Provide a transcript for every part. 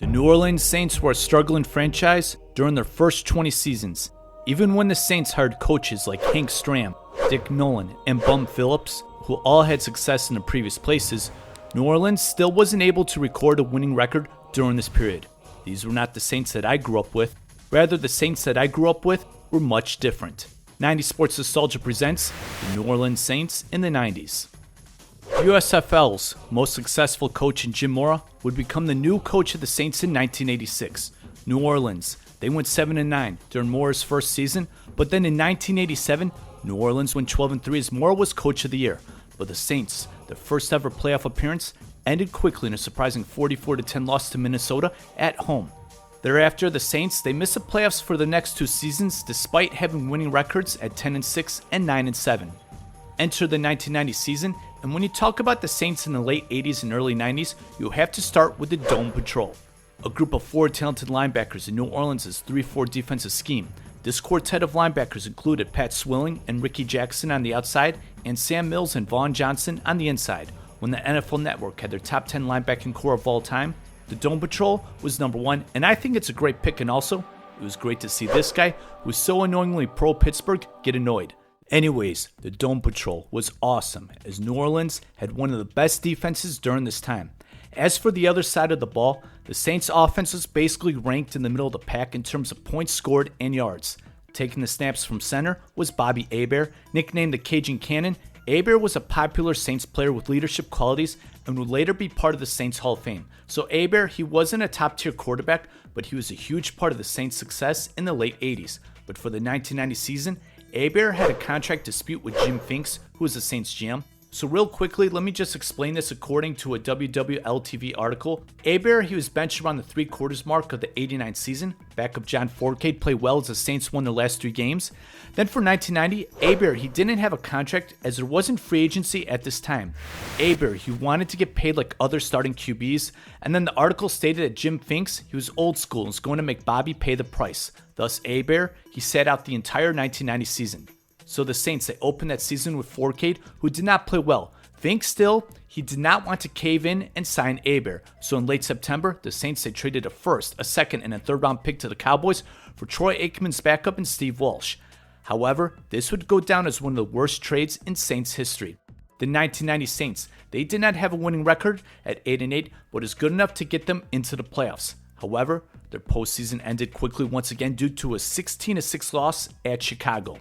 The New Orleans Saints were a struggling franchise during their first 20 seasons. Even when the Saints hired coaches like Hank Stram, Dick Nolan, and Bum Phillips, who all had success in the previous places, New Orleans still wasn't able to record a winning record during this period. These were not the Saints that I grew up with. Rather, the Saints that I grew up with were much different. 90 Sports Nostalgia presents the New Orleans Saints in the 90s. USFL's most successful coach in Jim Mora would become the new coach of the Saints in 1986. New Orleans, they went 7-9 during Mora's first season, but then in 1987, New Orleans went 12-3 as Mora was coach of the year. But the Saints, their first ever playoff appearance, ended quickly in a surprising 44-10 loss to Minnesota at home. Thereafter, the Saints, they missed the playoffs for the next two seasons despite having winning records at 10-6 and 9-7. Enter the 1990 season, and when you talk about the Saints in the late 80s and early 90s, you have to start with the Dome Patrol, a group of four talented linebackers in New Orleans' 3-4 defensive scheme. This quartet of linebackers included Pat Swilling and Ricky Jackson on the outside, and Sam Mills and Vaughn Johnson on the inside. When the NFL Network had their top 10 linebacking core of all time, the Dome Patrol was number one, and I think it's a great pick, and also, it was great to see this guy, who was so annoyingly pro-Pittsburgh, get annoyed. Anyways, the Dome Patrol was awesome, as New Orleans had one of the best defenses during this time. As for the other side of the ball, the Saints' offense was basically ranked in the middle of the pack in terms of points scored and yards. Taking the snaps from center was Bobby Hebert, nicknamed the Cajun Cannon. Hebert was a popular Saints player with leadership qualities and would later be part of the Saints Hall of Fame. So Hebert, he wasn't a top-tier quarterback, but he was a huge part of the Saints' success in the late 80s. But for the 1990 season, Hebert had a contract dispute with Jim Finks, who was the Saints GM. So real quickly, let me just explain this according to a WWL-TV article. Hebert, he was benched around the 3/4 mark of the 89 season. Backup John Forcade played well as the Saints won their last 3 games. Then for 1990, Hebert, he didn't have a contract as there wasn't free agency at this time. Hebert, he wanted to get paid like other starting QBs. And then the article stated that Jim Finks, he was old school and was going to make Bobby pay the price. Thus, Hebert, he sat out the entire 1990 season. So the Saints, they opened that season with Forcade, who did not play well. Finks still, he did not want to cave in and sign Hebert. So in late September, the Saints, they traded a first, a second, and a third round pick to the Cowboys for Troy Aikman's backup and Steve Walsh. However, this would go down as one of the worst trades in Saints history. The 1990 Saints, they did not have a winning record at 8-8, but is good enough to get them into the playoffs. However, their postseason ended quickly once again due to a 16-6 loss at Chicago.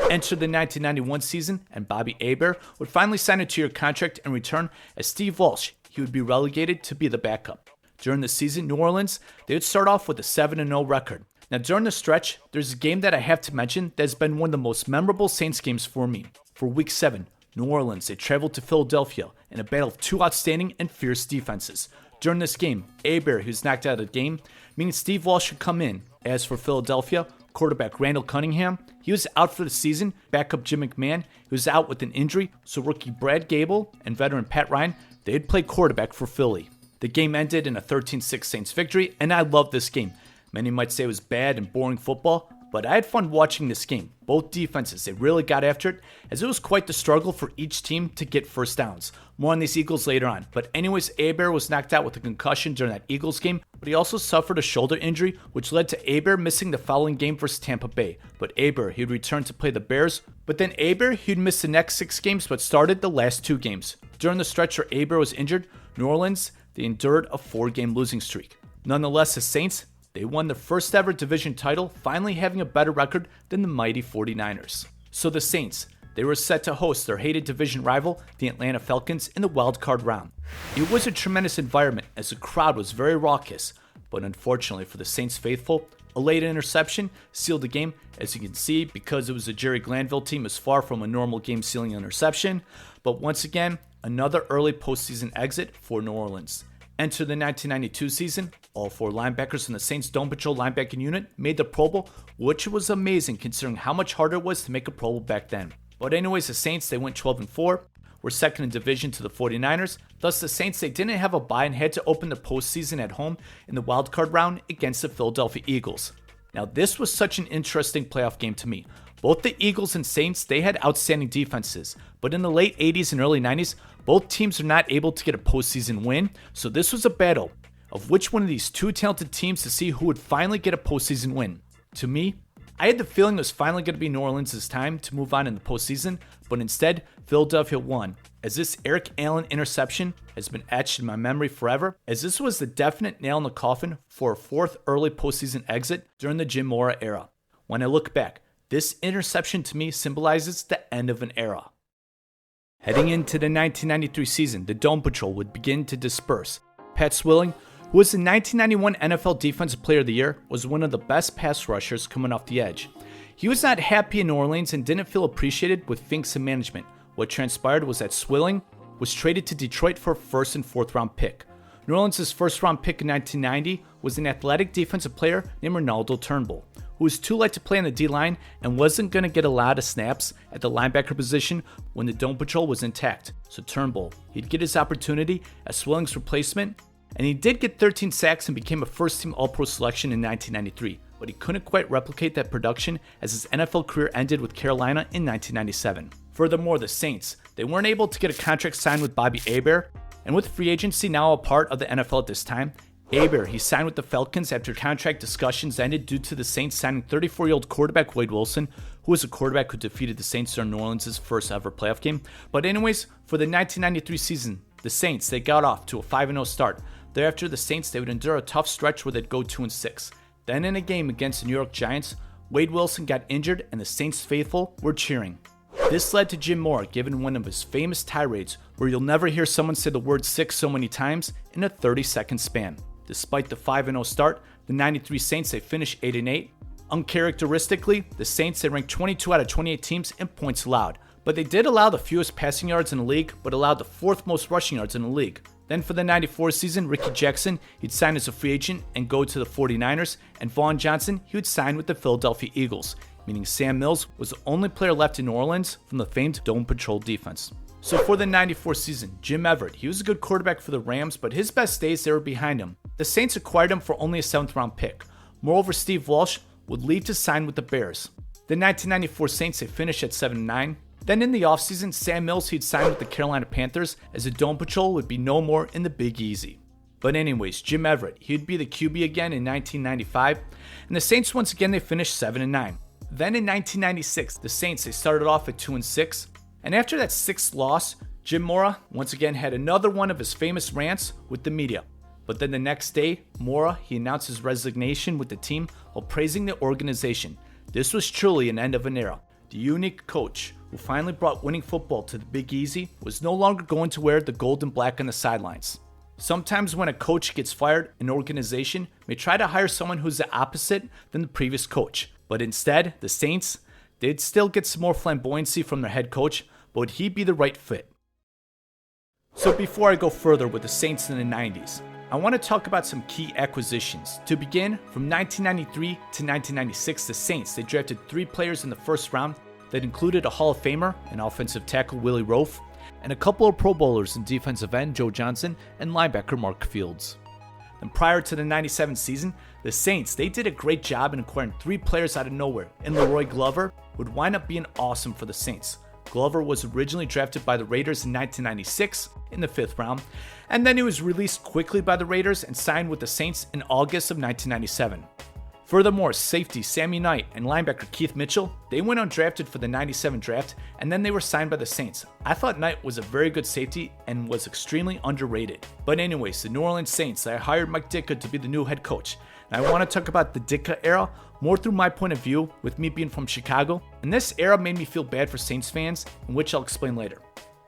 Enter the 1991 season, and Bobby Hebert would finally sign a 2-year contract and return as Steve Walsh. He would be relegated to be the backup. During the season, New Orleans, they would start off with a 7-0 record. Now during the stretch, there's a game that I have to mention that has been one of the most memorable Saints games for me. For Week 7, New Orleans, they traveled to Philadelphia in a battle of two outstanding and fierce defenses. During this game, Hebert, who's knocked out of the game, meaning Steve Walsh should come in. As for Philadelphia, quarterback Randall Cunningham, he was out for the season. Backup Jim McMahon, he was out with an injury. So rookie Brad Gable and veteran Pat Ryan, they'd play quarterback for Philly. The game ended in a 13-6 Saints victory, and I loved this game. Many might say it was bad and boring football, but I had fun watching this game. Both defenses, they really got after it, as it was quite the struggle for each team to get first downs. More on these Eagles later on. But anyways, Hebert was knocked out with a concussion during that Eagles game, but he also suffered a shoulder injury, which led to Hebert missing the following game versus Tampa Bay. But Hebert, he'd return to play the Bears, but then Hebert, he'd miss the next 6 games, but started the last 2 games. During the stretch where Hebert was injured, New Orleans, they endured a 4-game losing streak. Nonetheless, the Saints, they won their first ever division title, finally having a better record than the mighty 49ers. So the Saints, they were set to host their hated division rival, the Atlanta Falcons, in the wild card round. It was a tremendous environment as the crowd was very raucous, but unfortunately for the Saints faithful, a late interception sealed the game. As you can see, because it was a Jerry Glanville team, is far from a normal game-sealing interception. But once again, another early postseason exit for New Orleans. Enter the 1992 season, all 4 linebackers in the Saints Dome Patrol linebacking unit made the Pro Bowl, which was amazing considering how much harder it was to make a Pro Bowl back then. But anyways, the Saints, they went 12-4, were second in division to the 49ers. Thus, the Saints, they didn't have a bye and had to open the postseason at home in the wildcard round against the Philadelphia Eagles. Now, this was such an interesting playoff game to me. Both the Eagles and Saints, they had outstanding defenses, but in the late 80s and early 90s, both teams are not able to get a postseason win, so this was a battle. of which one of these two talented teams to see who would finally get a postseason win. To me, I had the feeling it was finally going to be New Orleans' time to move on in the postseason, but instead, Philadelphia won, as this Eric Allen interception has been etched in my memory forever, as this was the definite nail in the coffin for a fourth early postseason exit during the Jim Mora era. When I look back, this interception to me symbolizes the end of an era. Heading into the 1993 season, the Dome Patrol would begin to disperse. Pat Swilling, who was the 1991 NFL Defensive Player of the Year, was one of the best pass rushers coming off the edge. He was not happy in New Orleans and didn't feel appreciated with Finks and management. What transpired was that Swilling was traded to Detroit for a first and fourth round pick. New Orleans' first round pick in 1990 was an athletic defensive player named Ronaldo Turnbull, who was too light to play on the D-line and wasn't going to get a lot of snaps at the linebacker position when the Dome Patrol was intact. So Turnbull, he'd get his opportunity as Swilling's replacement, and he did get 13 sacks and became a first-team All-Pro selection in 1993, but he couldn't quite replicate that production as his NFL career ended with Carolina in 1997. Furthermore, the Saints, they weren't able to get a contract signed with Bobby Hebert, and with free agency now a part of the NFL at this time, Hebert, he signed with the Falcons after contract discussions ended due to the Saints signing 34-year-old quarterback Wade Wilson, who was a quarterback who defeated the Saints during New Orleans' first ever playoff game. But anyways, for the 1993 season, the Saints, they got off to a 5-0 start. Thereafter, the Saints, they would endure a tough stretch where they'd go 2-6. Then in a game against the New York Giants, Wade Wilson got injured and the Saints faithful were cheering. This led to Jim Mora giving one of his famous tirades where you'll never hear someone say the word sick so many times in a 30-second span. Despite the 5-0 start, the 93 Saints, they finished 8-8. Uncharacteristically, the Saints, they ranked 22 out of 28 teams in points allowed, but they did allow the fewest passing yards in the league, but allowed the fourth most rushing yards in the league. Then for the 94 season, Ricky Jackson, he'd sign as a free agent and go to the 49ers, and Vaughn Johnson, he would sign with the Philadelphia Eagles, meaning Sam Mills was the only player left in New Orleans from the famed Dome Patrol defense. So for the 94 season, Jim Everett, he was a good quarterback for the Rams, but his best days, they were behind him. The Saints acquired him for only a 7th round pick. Moreover, Steve Walsh would leave to sign with the Bears. The 1994 Saints, they finished at 7-9. Then in the offseason, Sam Mills, he'd sign with the Carolina Panthers as the Dome Patrol would be no more in the Big Easy. But anyways, Jim Everett, he'd be the QB again in 1995, and the Saints once again, they finished 7-9. Then in 1996, the Saints, they started off at 2-6, and after that 6th loss, Jim Mora once again had another one of his famous rants with the media. But then the next day, Mora, he announced his resignation with the team while praising the organization. This was truly an end of an era. The unique coach, who finally brought winning football to the Big Easy, was no longer going to wear the gold and black on the sidelines. Sometimes when a coach gets fired, an organization may try to hire someone who's the opposite than the previous coach. But instead, the Saints, they'd still get some more flamboyancy from their head coach, but would he be the right fit? So before I go further with the Saints in the 90s, I want to talk about some key acquisitions. To begin, from 1993 to 1996, the Saints, they drafted 3 players in the first round that included a Hall of Famer, an offensive tackle Willie Roaf, and a couple of Pro Bowlers in defensive end Joe Johnson and linebacker Mark Fields. Then prior to the 97 season, the Saints, they did a great job in acquiring 3 players out of nowhere, and Leroy Glover would wind up being awesome for the Saints. Glover was originally drafted by the Raiders in 1996 in the 5th round, and then he was released quickly by the Raiders and signed with the Saints in August of 1997. Furthermore, safety Sammy Knight and linebacker Keith Mitchell, they went undrafted for the 97 draft, and then they were signed by the Saints. I thought Knight was a very good safety and was extremely underrated. But anyways, the New Orleans Saints, they hired Mike Ditka to be the new head coach. And I want to talk about the Ditka era more through my point of view, with me being from Chicago, and this era made me feel bad for Saints fans, in which I'll explain later.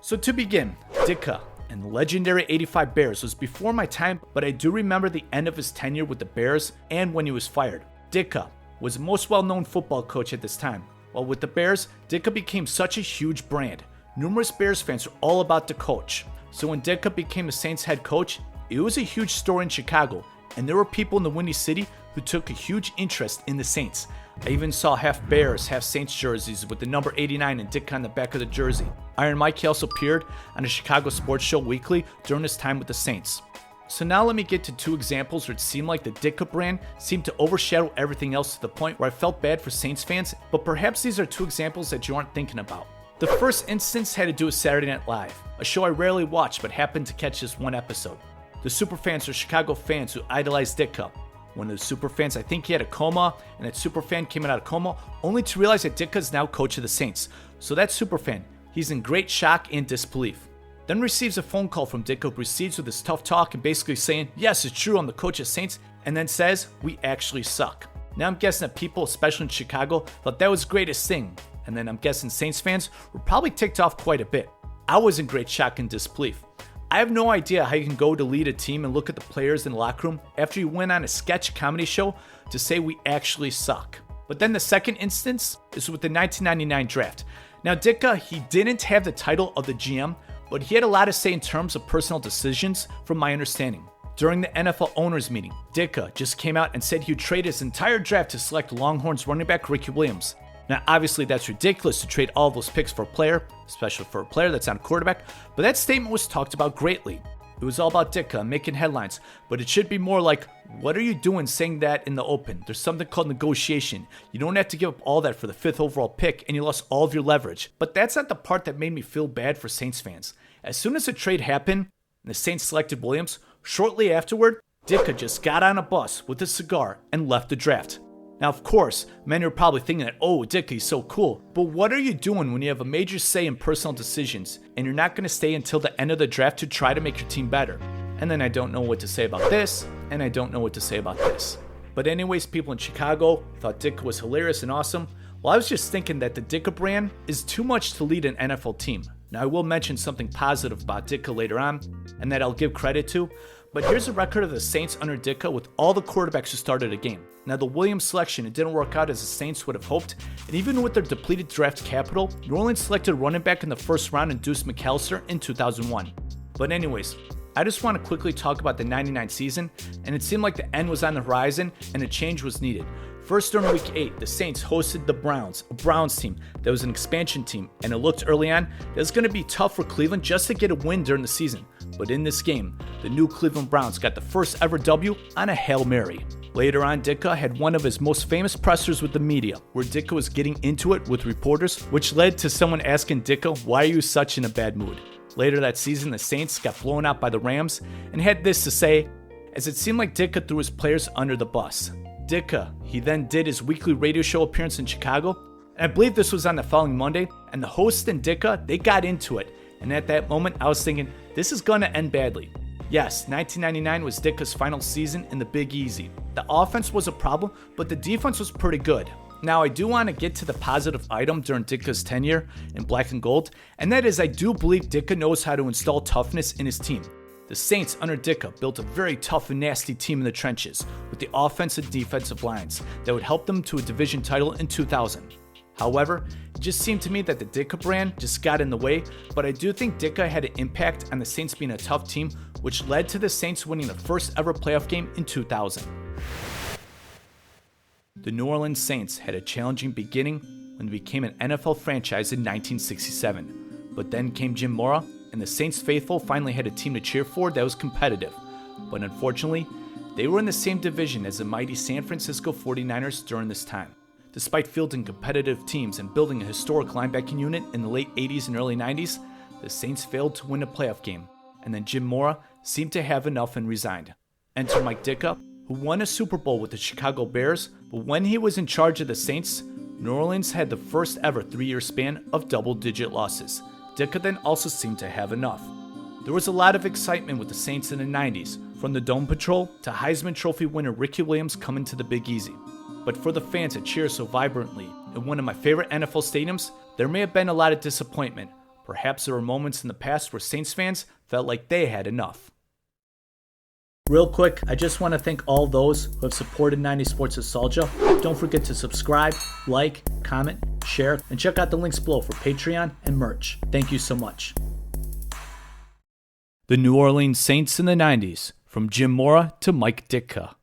So to begin, Ditka and the legendary 85 Bears was before my time, but I do remember the end of his tenure with the Bears and when he was fired. Ditka was the most well-known football coach at this time. While with the Bears, Ditka became such a huge brand. Numerous Bears fans were all about the coach. So when Ditka became the Saints head coach, it was a huge story in Chicago, and there were people in the Windy City who took a huge interest in the Saints. I even saw half Bears, half Saints jerseys with the number 89 and Ditka on the back of the jersey. Iron Mike, he also appeared on the Chicago Sports Show weekly during his time with the Saints. So now let me get to 2 examples where it seemed like the Ditka brand seemed to overshadow everything else to the point where I felt bad for Saints fans, but perhaps these are 2 examples that you aren't thinking about. The first instance had to do with Saturday Night Live, a show I rarely watched but happened to catch this one episode. The superfans are Chicago fans who idolized Ditka. One of the superfans, I think he had a coma, and that superfan came out of coma only to realize that Ditka is now coach of the Saints. So that superfan, he's in great shock and disbelief. Then receives a phone call from Ditka, who proceeds with his tough talk and basically saying, yes, it's true, I'm the coach of Saints, and then says, we actually suck. Now I'm guessing that people, especially in Chicago, thought that was the greatest thing. And then I'm guessing Saints fans were probably ticked off quite a bit. I was in great shock and disbelief. I have no idea how you can go to lead a team and look at the players in the locker room after you went on a sketch comedy show to say we actually suck. But then the second instance is with the 1999 draft. Now Ditka, he didn't have the title of the GM, but he had a lot to say in terms of personal decisions from my understanding. During the NFL owners meeting, Ditka just came out and said he would trade his entire draft to select Longhorns running back Ricky Williams. Now, obviously, that's ridiculous to trade all of those picks for a player, especially for a player that's not a quarterback, but that statement was talked about greatly. It was all about Ditka making headlines, but it should be more like, what are you doing saying that in the open? There's something called negotiation. You don't have to give up all that for the 5th overall pick, and you lost all of your leverage. But that's not the part that made me feel bad for Saints fans. As soon as the trade happened, and the Saints selected Williams, shortly afterward, Ditka just got on a bus with a cigar and left the draft. Now, of course, many are probably thinking that, oh, Ditka, he's so cool. But what are you doing when you have a major say in personal decisions and you're not going to stay until the end of the draft to try to make your team better? And then I don't know what to say about this, and I don't know what to say about this. But anyways, people in Chicago thought Ditka was hilarious and awesome. Well, I was just thinking that the Ditka brand is too much to lead an NFL team. Now, I will mention something positive about Ditka later on, and that I'll give credit to. But here's a record of the Saints under Ditka with all the quarterbacks who started a game. Now, the Williams selection, it didn't work out as the Saints would have hoped, and even with their depleted draft capital, New Orleans selected running back in the first round in Deuce McAllister in 2001. But anyways, I just want to quickly talk about the 99 season, and it seemed like the end was on the horizon and a change was needed. First, during Week 8, the Saints hosted the Browns, a Browns team that was an expansion team, and it looked early on that it was going to be tough for Cleveland just to get a win during the season. But in this game, the new Cleveland Browns got the first ever W on a Hail Mary. Later on, Ditka had one of his most famous pressers with the media, where Ditka was getting into it with reporters, which led to someone asking Ditka, why are you such in a bad mood? Later that season, the Saints got blown out by the Rams and had this to say, as it seemed like Ditka threw his players under the bus. Ditka, he then did his weekly radio show appearance in Chicago, and I believe this was on the following Monday, and the host and Ditka, they got into it, and at that moment I was thinking, this is going to end badly. Yes, 1999 was Ditka's final season in the Big Easy. The offense was a problem, but the defense was pretty good. Now, I do want to get to the positive item during Ditka's tenure in black and gold, and that is I do believe Ditka knows how to install toughness in his team. The Saints under Ditka built a very tough and nasty team in the trenches with the offensive and defensive lines that would help them to a division title in 2000. However, it just seemed to me that the Ditka brand just got in the way, but I do think Ditka had an impact on the Saints being a tough team, which led to the Saints winning the first ever playoff game in 2000. The New Orleans Saints had a challenging beginning when they became an NFL franchise in 1967, but then came Jim Mora, and the Saints faithful finally had a team to cheer for that was competitive. But unfortunately, they were in the same division as the mighty San Francisco 49ers during this time. Despite fielding competitive teams and building a historic linebacking unit in the late 80s and early 90s, the Saints failed to win a playoff game, and then Jim Mora seemed to have enough and resigned. Enter Mike Ditka, who won a Super Bowl with the Chicago Bears, but when he was in charge of the Saints, New Orleans had the first ever 3-year span of double-digit losses. Ditka then also seemed to have enough. There was a lot of excitement with the Saints in the 90s, from the Dome Patrol to Heisman Trophy winner Ricky Williams coming to the Big Easy. But for the fans that cheer so vibrantly in one of my favorite NFL stadiums, there may have been a lot of disappointment. Perhaps there were moments in the past where Saints fans felt like they had enough. Real quick, I just want to thank all those who have supported 90 Sports Nostalgia. Don't forget to subscribe, like, comment, share, and check out the links below for Patreon and merch. Thank you so much. The New Orleans Saints in the 90s, from Jim Mora to Mike Ditka.